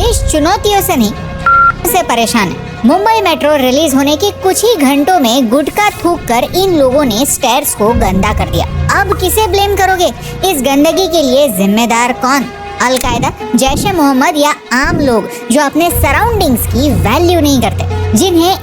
देश चुनौतियों से नहीं से परेशान है। मुंबई मेट्रो रिलीज होने के कुछ ही घंटों में गुटखा थूककर इन लोगों ने स्टेयर्स को गंदा कर दिया। अब किसे ब्लेम करोगे? इस गंदगी के लिए जिम्मेदार कौन? अल-कायदा, जैश-ए-मोहम्मद या आम लोग जो अपने सराउंडिंग्स की वैल्यू नहीं करते, जिन्हें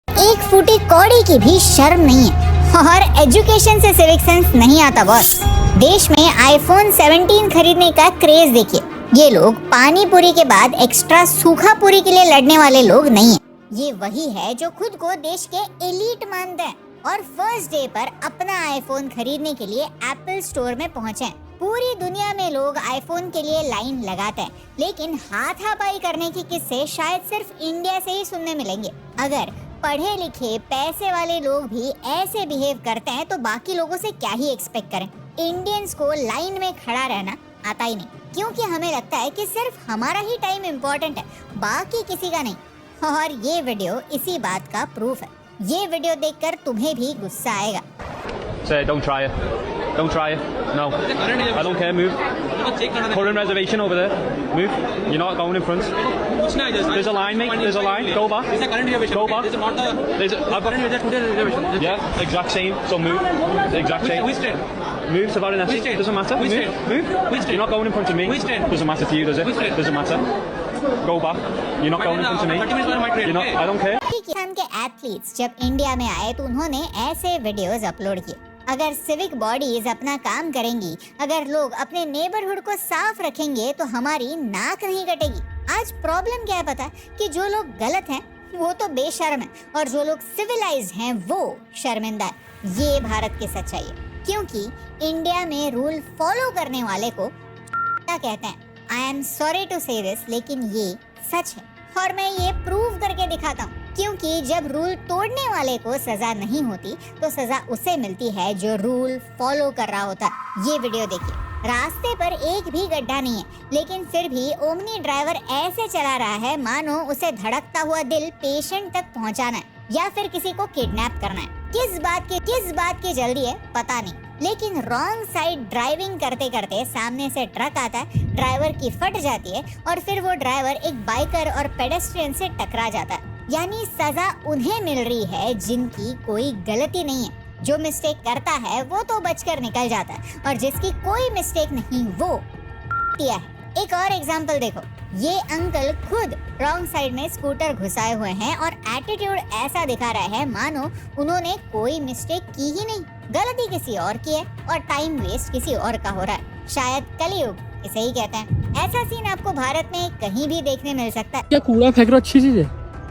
एक फूटी कौड़ी की भी शर्म नहीं है और एजुकेशन से सिविक सेंस नहीं आता बॉस। देश में आईफोन 17 खरीदने का क्रेज देखिए। ये लोग पानी पूरी के बाद एक्स्ट्रा सूखा पूरी के लिए लड़ने वाले लोग नहीं है। ये वही है जो खुद को देश के एलीट मानते हैं और फर्स्ट डे पर अपना आईफोन खरीदने के लिए एप्पल स्टोर में पहुंचे हैं। पूरी दुनिया में लोग आईफोन के लिए लाइन लगाते हैं, लेकिन हाथापाई करने के किस्से शायद सिर्फ इंडिया से ही सुनने मिलेंगे। अगर पढ़े लिखे पैसे वाले लोग भी ऐसे बिहेव करते हैं तो बाकी लोगों से क्या ही एक्सपेक्ट करें। इंडियंस को लाइन में खड़ा रहना आता ही नहीं, क्योंकि हमें लगता है कि सिर्फ हमारा ही टाइम इम्पोर्टेंट है, बाकी किसी का नहीं। और ये वीडियो इसी बात का प्रूफ है। ये वीडियो देखकर तुम्हें भी गुस्सा आएगा। Say, don't try it. Don't try it. No. I don't care. Move. Current reservation over there. Move. You're not going in front. There's a line, mate. There's a line. Go back. It's a current reservation. Go back. This is not the. There's a, I've got Current reservation. Yeah, exact same. So move. The exact same. Which train? Move to Baroness. Which train? Doesn't matter. Which Move. train? Move. Which train? You're not going in front of me. Which train? Doesn't matter to you, does it? Which train? Doesn't matter. Go back. You're not going in front of me. 30 minutes by my train. You're not. I don't care. Pakistan के athletes जब India में आए तो उन्होंने ऐसे videos upload किए। अगर civic bodies अपना काम करेंगी, अगर लोग अपने नेबरहुड को साफ रखेंगे तो हमारी नाक नहीं कटेगी। आज प्रॉब्लम क्या है पता है? कि जो लोग गलत हैं वो तो बेशर्म है और जो लोग सिविलाइज्ड हैं वो शर्मिंदा है। ये भारत की सच्चाई है, क्योंकि इंडिया में रूल फॉलो करने वाले को क्या कहते हैं। आई एम सॉरी टू से दिस, लेकिन ये सच है और मैं ये प्रूव करके दिखाता हूँ। क्योंकि जब रूल तोड़ने वाले को सजा नहीं होती तो सजा उसे मिलती है जो रूल फॉलो कर रहा होता है। ये वीडियो देखिए। रास्ते पर एक भी गड्ढा नहीं है, लेकिन फिर भी ओमनी ड्राइवर ऐसे चला रहा है मानो उसे धड़कता हुआ दिल पेशेंट तक पहुंचाना है या फिर किसी को किडनैप करना है। किस बात की जल्दी है पता नहीं, लेकिन रॉन्ग साइड ड्राइविंग करते करते सामने से ट्रक आता है, ड्राइवर की फट जाती है और फिर वो ड्राइवर एक बाइकर और पेडेस्ट्रियन से टकरा जाता है। यानी सजा उन्हें मिल रही है जिनकी कोई गलती नहीं है। जो मिस्टेक करता है वो तो बचकर निकल जाता है और जिसकी कोई मिस्टेक नहीं वो किया है। एक और एग्जांपल देखो। ये अंकल खुद रॉन्ग साइड में स्कूटर घुसाए हुए हैं और एटीट्यूड ऐसा दिखा रहा है मानो उन्होंने कोई मिस्टेक की ही नहीं, गलती किसी और की है और टाइम वेस्ट किसी और का हो रहा है। शायद कलयुग इसे ही कहते हैं। ऐसा सीन आपको भारत में कहीं भी देखने मिल सकता है। क्या कूड़ा फेंक रहा अच्छी चीज है?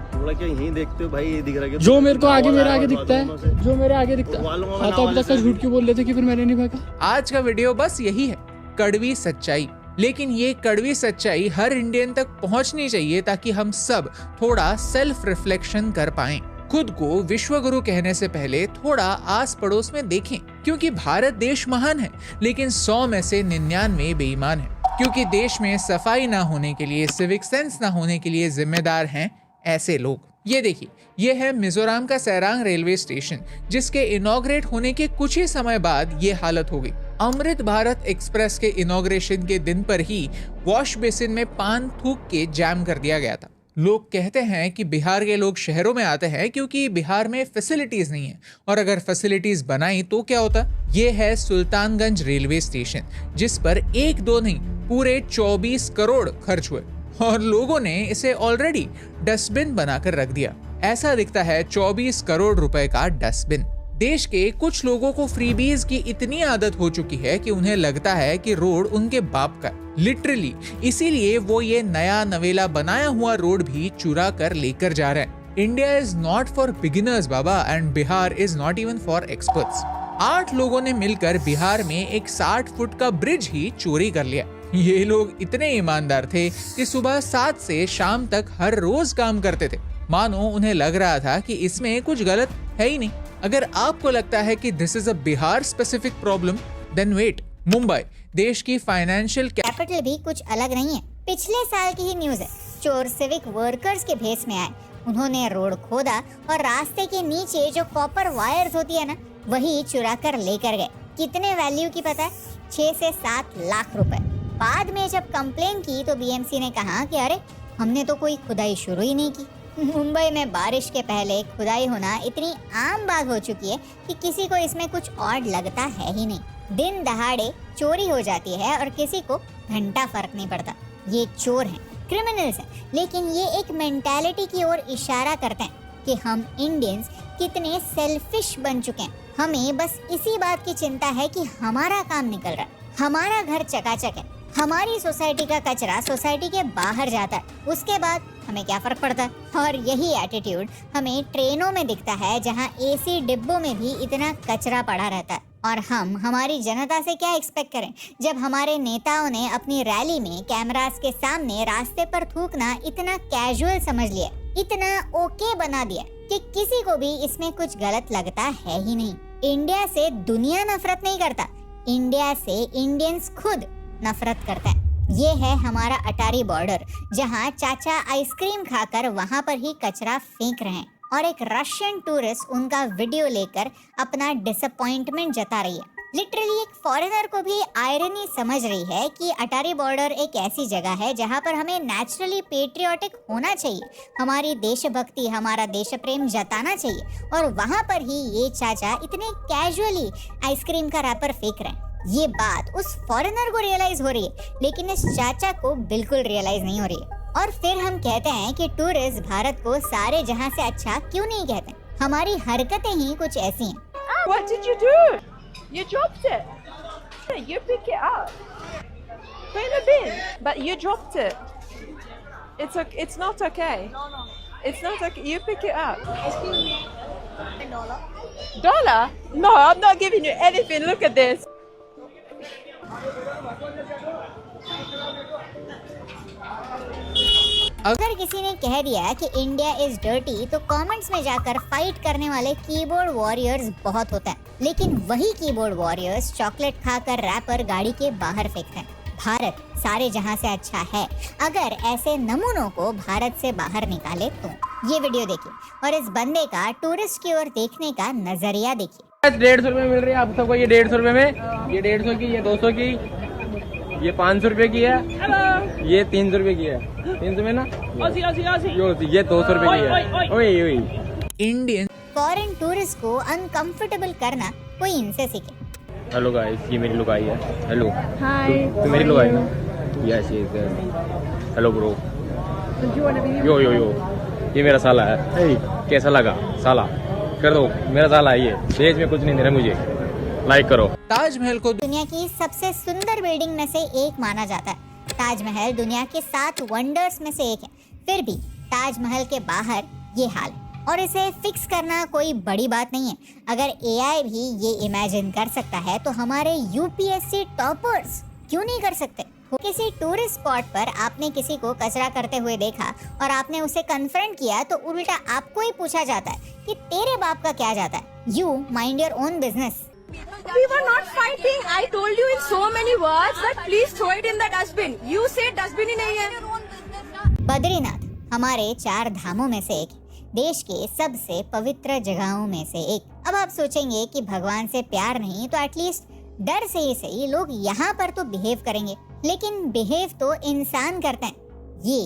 कूड़ा क्या यहीं देखते हो भाई? ये दिख रहा है जो मेरे को आगे मेरे आगे दिखता है, जो मेरे आगे दिखता है। हाँ, तो अब तक झूठ क्यों बोल लेते कि फिर मैंने नहीं फेंका? आज का वीडियो बस यही है, कड़वी सच्चाई। लेकिन ये कड़वी सच्चाई हर इंडियन तक पहुंचनी चाहिए ताकि हम सब थोड़ा सेल्फ रिफ्लेक्शन कर पाएं। खुद को विश्वगुरु कहने से पहले थोड़ा आस पड़ोस में देखें, क्योंकि भारत देश महान है लेकिन 100 में से 99 बेईमान है। क्योंकि देश में सफाई ना होने के लिए, सिविक सेंस ना होने के लिए जिम्मेदार हैं ऐसे लोग। ये देखिए, ये है मिजोरम का सैरांग रेलवे स्टेशन, जिसके इनॉग्रेट होने के कुछ ही समय बाद ये हालत हो गई। अमृत भारत एक्सप्रेस के इनॉग्रेशन के दिन पर ही वॉश बेसिन में पान थूक के जैम कर दिया गया था। लोग कहते हैं कि बिहार के लोग शहरों में आते हैं क्योंकि बिहार में फैसिलिटीज नहीं है, और अगर फैसिलिटीज बनाई तो क्या होता। ये है सुल्तानगंज रेलवे स्टेशन, जिस पर एक दो नहीं पूरे 24 करोड़ खर्च हुए और लोगों ने इसे ऑलरेडी डस्टबिन बनाकर रख दिया। ऐसा दिखता है 24 करोड़ रुपए का डस्टबिन। देश के कुछ लोगों को फ्रीबीज की इतनी आदत हो चुकी है कि उन्हें लगता है कि रोड उनके बाप का, लिटरली। इसीलिए वो ये नया नवेला बनाया हुआ रोड भी चुरा कर लेकर जा रहे हैं। India is not for beginners Baba, and Bihar is not even for experts. 8 लोगों ने मिलकर बिहार में एक 60 फुट का ब्रिज ही चोरी कर लिया। ये लोग इतने ईमानदार थे कि सुबह 7 से शाम तक हर रोज काम करते थे, मानो उन्हें लग रहा था कि इसमें कुछ गलत है ही नहीं। अगर आपको लगता है कि this is a Bihar specific problem, then wait. Mumbai देश की फाइनेंशियल कैपिटल भी कुछ अलग नहीं है। पिछले साल की ही न्यूज है। चोर सिविक वर्कर्स के भेस में आए, उन्होंने रोड खोदा और रास्ते के नीचे जो कॉपर वायर्स होती है ना, वही चुरा कर लेकर गए। कितने वैल्यू की पता है? 6 से 7 लाख रुपए। बाद में जब कंप्लेन की तो बीएमसी ने कहा कि अरे हमने तो कोई खुदाई शुरू ही नहीं की। मुंबई में बारिश के पहले खुदाई होना इतनी आम बात हो चुकी है कि किसी को इसमें कुछ ऑड लगता है ही नहीं। दिन दहाड़े चोरी हो जाती है और किसी को घंटा फर्क नहीं पड़ता। ये चोर हैं, क्रिमिनल्स हैं, लेकिन ये एक मेंटालिटी की ओर इशारा करते हैं कि हम इंडियंस कितने सेल्फिश बन चुके हैं। हमें बस इसी बात की चिंता है कि हमारा काम निकल रहा है, हमारा घर चकाचक है, हमारी सोसाइटी का कचरा सोसाइटी के बाहर जाता है, उसके बाद हमें क्या फर्क पड़ता है। और यही एटीट्यूड हमें ट्रेनों में दिखता है जहां एसी डिब्बों में भी इतना कचरा पड़ा रहता है। और हम हमारी जनता से क्या एक्सपेक्ट करें जब हमारे नेताओं ने अपनी रैली में कैमरास के सामने रास्ते पर थूकना इतना कैजुअल समझ लिया, इतना ओके बना दिया कि किसी को भी इसमें कुछ गलत लगता है ही नहीं। इंडिया से दुनिया नफरत नहीं करता, इंडिया से इंडियंस खुद नफरत करता है। ये है हमारा अटारी बॉर्डर जहां चाचा आइसक्रीम खाकर वहां पर ही कचरा फेंक रहे हैं और एक रशियन टूरिस्ट उनका वीडियो लेकर अपना डिसअपॉइंटमेंट जता रही है। लिटरली एक फॉरेनर को भी आयरनी समझ रही है कि अटारी बॉर्डर एक ऐसी जगह है जहां पर हमें नेचुरली पेट्रियोटिक होना चाहिए, हमारी देशभक्ति, हमारा देश प्रेम जताना चाहिए, और वहां पर ही ये चाचा इतने कैजुअली आइसक्रीम का रैपर फेंक रहे हैं। ये बात उस फॉरेनर को रियलाइज हो रही है, लेकिन इस चाचा को बिल्कुल रियलाइज नहीं हो रही है। और फिर हम कहते हैं कि टूरिस्ट भारत को सारे जहां से अच्छा क्यों नहीं कहते। हमारी हरकतें ही कुछ ऐसी हैं। What did you do? You dropped it. You pick it up. Put in the bin. But you dropped it. It's okay. It's not okay. No. It's not okay. You pick it up. Excuse me. $1. $1? No, I'm not giving you anything. Look at this. अगर किसी ने कह दिया कि India is dirty तो comments में जाकर fight करने वाले कीबोर्ड वॉरियर्स बहुत होते हैं, लेकिन वही कीबोर्ड वॉरियर्स चॉकलेट खाकर रैपर गाड़ी के बाहर फेंकते हैं। भारत सारे जहां से अच्छा है। अगर ऐसे नमूनों को भारत से बाहर निकाले तो ये वीडियो देखिए और इस बंदे का टूरिस्ट की ओर देखने का नजरिया देखिए। 150 रुपए मिल रही है आप सबको, ये 150 रुपए में, ये 150 की, ये 200 की, ये 500 रुपए की है, ये 300 रुपए की है, 300 में ना, ये 200 रुपए की है। ओए इंडियन फॉरेन टूरिस्ट को अनकंफर्टेबल करना कोई इनसे सीखे। हेलो गाइस, ये मेरी लुगाई है। Hello Hi. तो मेरी लुगाई ना, यस हेलो ब्रो, यो ये मेरा साला है। कैसा लगा साला, कर दो, मेरा साला है ये, देश में कुछ नहीं दे रहा मुझे, लाइक करो। ताजमहल को दुनिया की सबसे सुंदर बिल्डिंग में से एक माना जाता है। ताजमहल दुनिया के 7 वंडर्स में से एक है, फिर भी ताजमहल के बाहर ये हाल है और इसे फिक्स करना कोई बड़ी बात नहीं है। अगर एआई भी ये इमेजिन कर सकता है तो हमारे यूपीएससी टॉपर्स क्यों नहीं कर सकते। किसी टूरिस्ट स्पॉट पर आपने किसी को कचरा करते हुए देखा और आपने उसे कन्फ्रंट किया तो उल्टा आपको ही पूछा जाता है कि तेरे बाप का क्या जाता है। You mind your own business. We were not fighting. I told you in so many words that please throw it in the dustbin. You say dustbin ही नहीं है। बद्रीनाथ हमारे 4 धामों में से एक, देश के सबसे पवित्र जगहों में से एक। अब आप सोचेंगे कि भगवान से प्यार नहीं तो एटलीस्ट डर से ही सही लोग यहाँ पर तो बिहेव करेंगे, लेकिन बिहेव तो इंसान करते हैं। ये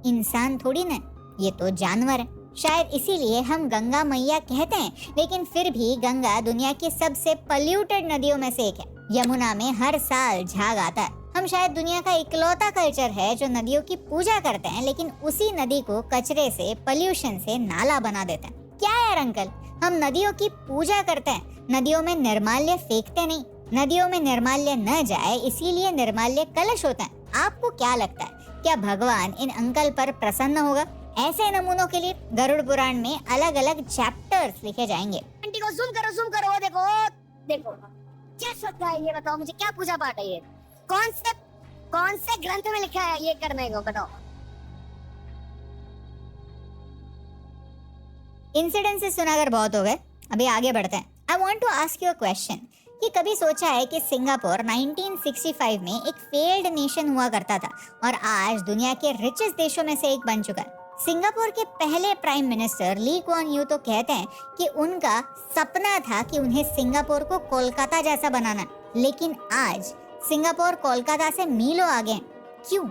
इंसान थोड़ी ना, ये तो जानवर है। शायद इसीलिए हम गंगा मैया कहते हैं, लेकिन फिर भी गंगा दुनिया की सबसे पॉल्यूटेड नदियों में से एक है। यमुना में हर साल झाग आता है। हम शायद दुनिया का इकलौता कल्चर है जो नदियों की पूजा करते हैं, लेकिन उसी नदी को कचरे से, पोल्यूशन से नाला बना देते हैं। क्या यार अंकल, हम नदियों की पूजा करते हैं, नदियों में निर्माल्य फेंकते नहीं। नदियों में निर्माल्य न जाए इसीलिए निर्माल्य कलश होता है। आपको क्या लगता है, क्या भगवान इन अंकल पर प्रसन्न होगा? ऐसे नमूनों के लिए गरुड़ पुराण में अलग अलग चैप्टर्स लिखे जाएंगे। आंटी को जूम करो, वो देखो क्या शब्द है ये, बताओ मुझे, क्या पूजा पाठ है ये? कौन से ग्रंथ में लिखा है ये करने को, बताओ। इंसिडेंट से सुनाकर बहुत हो गए, अभी आगे बढ़ते हैं। I want to ask you a question कि कभी सोचा है कि सिंगापुर 1965 में एक फेल्ड नेशन हुआ करता था और आज दुनिया के रिचेस्ट देशों में से एक बन चुका है। सिंगापुर के पहले prime minister Lee Kuan Yew तो कहते हैं कि उनका सपना था कि उन्हें सिंगापुर को कोलकाता जैसा बनाना, लेकिन आज सिंगापुर कोलकाता से मीलों आगे हैं। क्यों?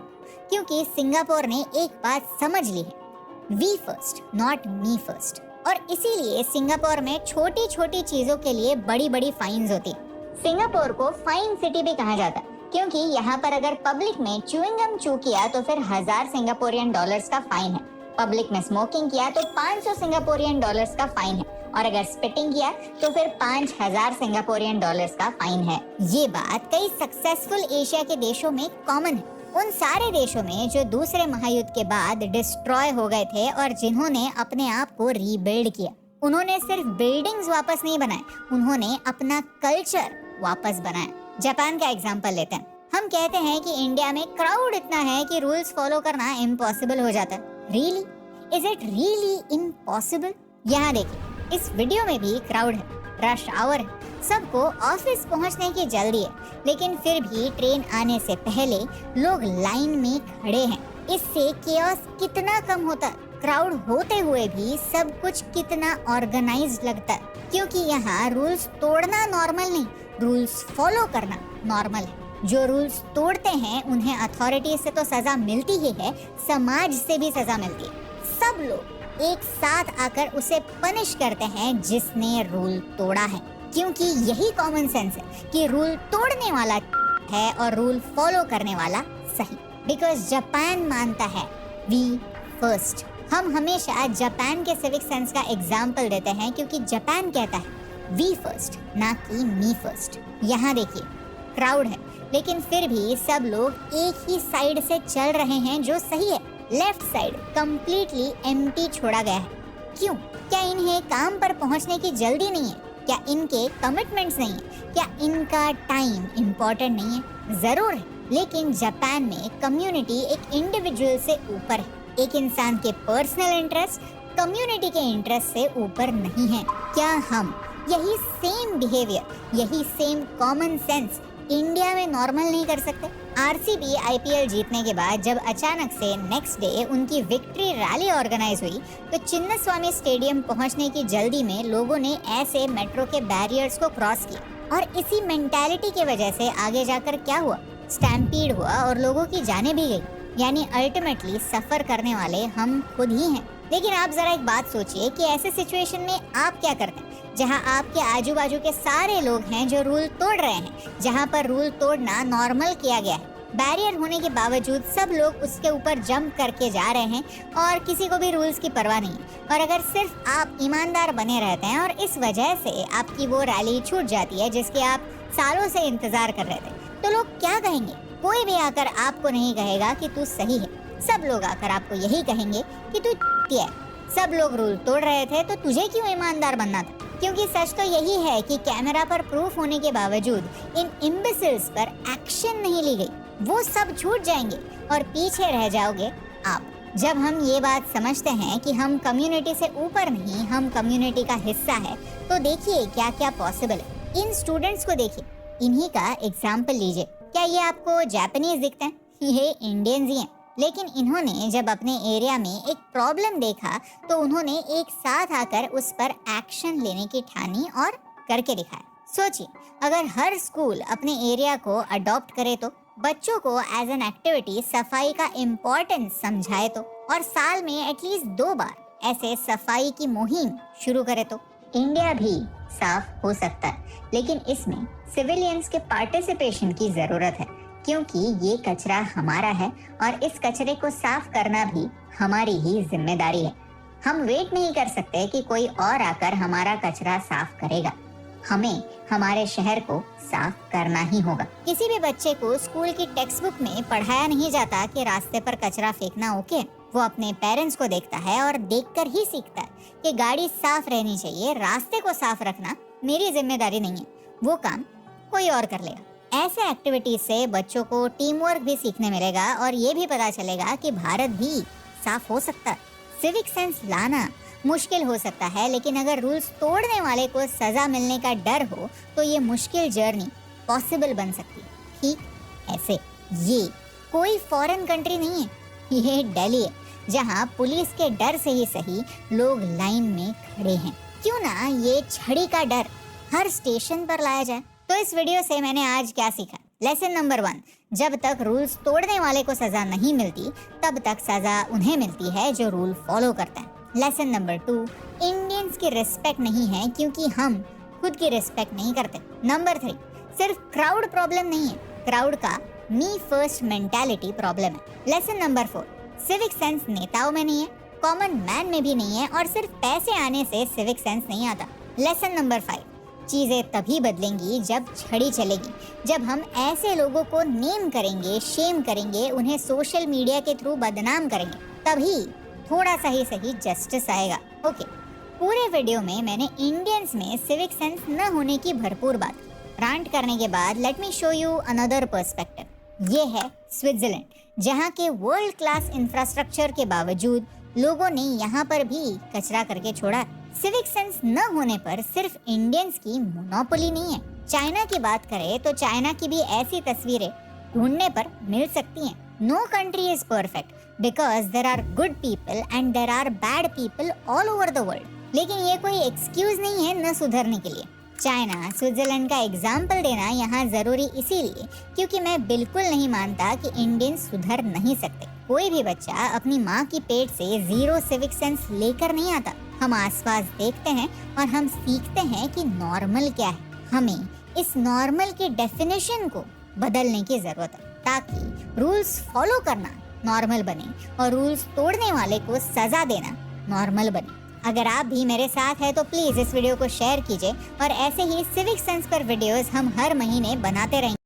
क्योंकि सिंगापुर ने एक बात समझ ली है, we first not me first. और इसीलिए सिंगापुर में छोटी छोटी चीजों के लिए बड़ी बड़ी फाइन्स होती है। सिंगापुर को फाइन सिटी भी कहा जाता है क्योंकि यहाँ पर अगर पब्लिक में च्यूइंग गम चू किया तो फिर 1000 सिंगापुरियन डॉलर्स का फाइन है, पब्लिक में स्मोकिंग किया तो 500 सिंगापुरियन डॉलर्स का फाइन है, और अगर स्पिटिंग किया तो फिर 5000 सिंगापुरियन डॉलर्स का फाइन है। ये बात कई सक्सेसफुल एशिया के देशों में कॉमन है, उन सारे देशों में जो दूसरे महायुद्ध के बाद डिस्ट्रॉय हो गए थे और जिन्होंने अपने आप को रीबिल्ड किया। उन्होंने सिर्फ बिल्डिंग्स वापस नहीं बनाए, उन्होंने अपना कल्चर वापस बनाया। जापान का एग्जांपल लेते हैं। हम कहते हैं कि इंडिया में क्राउड इतना है कि रूल्स फॉलो करना इम्पॉसिबल हो जाता है। Really? Is it really impossible? यहाँ देखिए, इस वीडियो में भी क्राउड है, रश आवर है, सबको ऑफिस पहुंचने की जल्दी है, लेकिन फिर भी ट्रेन आने से पहले लोग लाइन में खड़े हैं। इससे केओस कितना कम होता है। क्राउड होते हुए भी सब कुछ कितना ऑर्गेनाइज्ड लगता है, क्योंकि यहाँ रूल्स तोड़ना नॉर्मल नहीं, रूल्स फॉलो करना नॉर्मल है। जो रूल्स तोड़ते हैं उन्हें अथॉरिटी से तो सजा मिलती ही है, समाज से भी सजा मिलती है। सब लोग एक साथ आकर उसे पनिश करते हैं जिसने रूल तोड़ा है, क्योंकि यही कॉमन सेंस है कि रूल तोड़ने वाला है और रूल फॉलो करने वाला सही। बिकॉज जापान मानता है वी फर्स्ट। हम हमेशा जापान के सिविक सेंस का एग्जाम्पल देते हैं क्योंकि जापान कहता है वी फर्स्ट, ना कि मी फर्स्ट। यहाँ देखिए, क्राउड है लेकिन फिर भी सब लोग एक ही साइड से चल रहे हैं जो सही है। लेफ्ट साइड कंप्लीटली एम्प्टी छोड़ा गया है। क्यों? क्या इन्हें काम पर पहुंचने की जल्दी नहीं है? क्या इनके कमिटमेंट्स नहीं है? क्या इनका टाइम इम्पोर्टेंट नहीं है? जरूर है, लेकिन जापान में कम्युनिटी एक इंडिविजुअल से ऊपर है। एक इंसान के पर्सनल इंटरेस्ट कम्युनिटी के इंटरेस्ट से ऊपर नहीं है। क्या हम यही सेम बिहेवियर, यही सेम कॉमन सेंस इंडिया में नॉर्मल नहीं कर सकते? आरसीबी आईपीएल जीतने के बाद जब अचानक से नेक्स्ट डे उनकी विक्ट्री रैली ऑर्गेनाइज हुई तो चिन्नस्वामी स्टेडियम पहुंचने की जल्दी में लोगों ने ऐसे मेट्रो के बैरियर्स को क्रॉस किया, और इसी मेंटालिटी की वजह से आगे जाकर क्या हुआ? स्टैम्पीड हुआ और लोगों की जानें भी गई। यानी अल्टीमेटली सफर करने वाले हम खुद ही हैं। लेकिन आप जरा एक बात सोचिए कि ऐसे सिचुएशन में आप क्या करते हैं जहां आपके आजू बाजू के सारे लोग हैं जो रूल तोड़ रहे हैं, जहां पर रूल तोड़ना नॉर्मल किया गया है। बैरियर होने के बावजूद सब लोग उसके ऊपर जंप करके जा रहे हैं और किसी को भी रूल्स की परवाह नहीं है। और अगर सिर्फ आप ईमानदार बने रहते हैं और इस वजह से आपकी वो रैली छूट जाती है जिसकी आप सालों से इंतजार कर रहे थे, तो लोग क्या कहेंगे? कोई भी आकर आपको नहीं कहेगा कि तू सही है, सब लोग आकर आपको यही कहेंगे कि तू है। सब लोग रूल तोड़ रहे थे तो तुझे क्यों ईमानदार बनना था? क्योंकि सच तो यही है कि कैमरा पर प्रूफ होने के बावजूद इन इम्बेसिल्स पर एक्शन नहीं ली गई। वो सब छूट जाएंगे और पीछे रह जाओगे आप। जब हम ये बात समझते हैं कि हम कम्युनिटी से ऊपर नहीं, हम कम्युनिटी का हिस्सा है, तो देखिए क्या क्या पॉसिबल है। इन स्टूडेंट्स को देखिए, इन्हीं का एग्जाम्पल लीजिए। क्या ये आपको जापानीज दिखते हैं? ये इंडियंस ही हैं। लेकिन इन्होंने जब अपने एरिया में एक प्रॉब्लम देखा तो उन्होंने एक साथ आकर उस पर एक्शन लेने की ठानी और करके दिखाया। सोचिए, अगर हर स्कूल अपने एरिया को अडॉप्ट करे तो, बच्चों को एज एन एक्टिविटी सफाई का इम्पोर्टेंस समझाए तो, और साल में एटलीस्ट 2 बार ऐसे सफाई की मुहिम शुरू करे तो इंडिया भी साफ हो सकता है। लेकिन इसमें सिविलियंस के पार्टिसिपेशन की जरूरत है, क्योंकि ये कचरा हमारा है और इस कचरे को साफ करना भी हमारी ही जिम्मेदारी है। हम वेट नहीं कर सकते कि कोई और आकर हमारा कचरा साफ करेगा। हमें हमारे शहर को साफ करना ही होगा। किसी भी बच्चे को स्कूल की टेक्स्ट बुक में पढ़ाया नहीं जाता कि रास्ते पर कचरा फेंकना ओके। वो अपने पेरेंट्स को देखता है और देखकर ही सीखता है कि गाड़ी साफ रहनी चाहिए, रास्ते को साफ रखना मेरी जिम्मेदारी नहीं है, वो काम कोई और कर लेगा। ऐसे एक्टिविटीज से बच्चों को टीम वर्क भी सीखने मिलेगा और ये भी पता चलेगा कि भारत भी साफ हो सकता है। सिविक सेंस लाना मुश्किल हो सकता है, लेकिन अगर रूल्स तोड़ने वाले को सजा मिलने का डर हो तो ये मुश्किल जर्नी पॉसिबल बन सकती है। ठीक ऐसे ये कोई फॉरेन कंट्री नहीं है, ये दिल्ली है, जहाँ पुलिस के डर से ही सही लोग लाइन में खड़े हैं। क्यों ना ये छड़ी का डर हर स्टेशन पर लाया जाए। तो इस वीडियो से मैंने आज क्या सीखा? लेसन नंबर 1, जब तक रूल्स तोड़ने वाले को सजा नहीं मिलती तब तक सजा उन्हें मिलती है जो रूल फॉलो करते हैं। लेसन नंबर 2, इंडियंस की रिस्पेक्ट नहीं है क्योंकि हम खुद की रिस्पेक्ट नहीं करते। नंबर 3, सिर्फ क्राउड प्रॉब्लम नहीं है, क्राउड का मी फर्स्ट मेंटालिटी प्रॉब्लम है। लेसन नंबर 4, सिविक सेंस नेताओं में नहीं है, कॉमन मैन में भी नहीं है और सिर्फ पैसे आने से सिविक सेंस नहीं आता। लेसन नंबर 5, चीजें तभी बदलेंगी जब छड़ी चलेगी, जब हम ऐसे लोगों को नेम करेंगे, शेम करेंगे, उन्हें सोशल मीडिया के थ्रू बदनाम करेंगे, तभी थोड़ा सा ही सही जस्टिस आएगा। ओके, पूरे वीडियो में मैंने इंडियंस में सिविक सेंस न होने की भरपूर बात रांट करने के बाद let me show you another perspective. ये है स्विट्जरलैंड, जहाँ के वर्ल्ड क्लास इंफ्रास्ट्रक्चर के बावजूद लोगों ने यहाँ पर भी कचरा करके छोड़ा। सिविक सेंस न होने पर सिर्फ इंडियंस की मोनोपोली नहीं है। चाइना की बात करें तो चाइना की भी ऐसी तस्वीरें ढूंढने पर मिल सकती हैं। No country is perfect because there are good people and there are bad people all over the world. लेकिन ये कोई एक्सक्यूज नहीं है न सुधरने के लिए। चाइना, स्विट्जरलैंड का एग्जाम्पल देना यहाँ जरूरी इसीलिए क्योंकि मैं बिल्कुल नहीं मानता कि इंडियंस सुधर नहीं सकते। कोई भी बच्चा अपनी माँ की पेट से 0 सिविक सेंस लेकर नहीं आता। हम आसपास देखते हैं और हम सीखते हैं कि नॉर्मल क्या है। हमें इस नॉर्मल की डेफिनेशन को बदलने की जरूरत है ताकि रूल्स फॉलो करना नॉर्मल बने और रूल्स तोड़ने वाले को सजा देना नॉर्मल बने। अगर आप भी मेरे साथ हैं तो प्लीज इस वीडियो को शेयर कीजिए और ऐसे ही सिविक सेंस पर वीडियोस हम हर महीने बनाते रहेंगे।